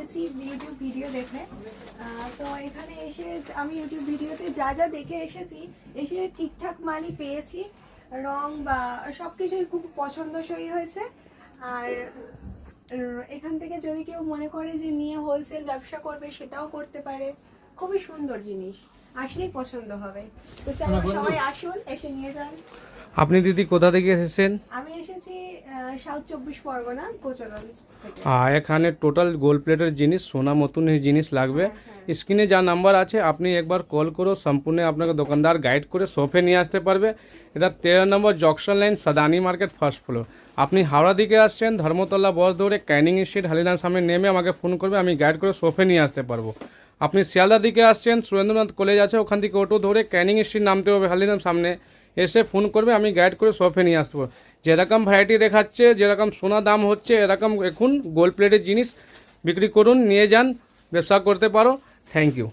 এসেছি YouTube video দেখে। তো এখানে এসে আমি ইউটিউব ভিডিওতে যা যা দেখে এসেছি, এসে ঠিকঠাক মালই পেয়েছি। রং বা সব কিছুই খুব পছন্দসই হয়েছে। আর এখান থেকে যদি কেউ মনে করে যে নিয়ে হোলসেল ব্যবসা করবে, সেটাও করতে পারে। খুবই সুন্দর জিনিস, আসলেই পছন্দ হবে। তো চাই সবাই আসুন, এসে নিয়ে যান। আপনি দিদি কোথা থেকে এসেছেন? আমি এসেছি সাউথ 24 পরগনা, কোচরগঞ্জ থেকে। এখানে টোটাল গোল্ড প্লেটের জিনিস, সোনা মতন জিনিস লাগবে। স্ক্রিনে যা নাম্বার আছে আপনি একবার কল করো, সম্পূর্ণ আপনাকে দোকানদার গাইড করে শপে নিয়ে আসতে পারবে। এটা 13 নম্বর junction line, Sadani market, first floor. আপনি হাওড়া দিকে আসছেন, ধর্মতলা বস ধরে ক্যানিং স্ট্রিট হালিদার সামনে নেমে আমাকে ফোন করবে, আমি গাইড করে শপে নিয়ে আসতে পারবো। আপনি শিয়ালদা দিকে আসছেন, সুরেন্দ্রনাথ কলেজ আছে, ওখান থেকে অটো ধরে ক্যানিং স্ট্রিট নামতে হবে হালিদার সামনে, এসে ফোন করবে, আমি গাইড করে শপে নিয়ে আসতে পারবো। যেরকম ভ্যারাইটি দেখাচ্ছে, যেরকম সোনা দাম হচ্ছে, এরকম এখন গোল্ড প্লেটের জিনিস বিক্রি করুন, নিয়ে যান, ব্যবসা করতে পারো। Thank you.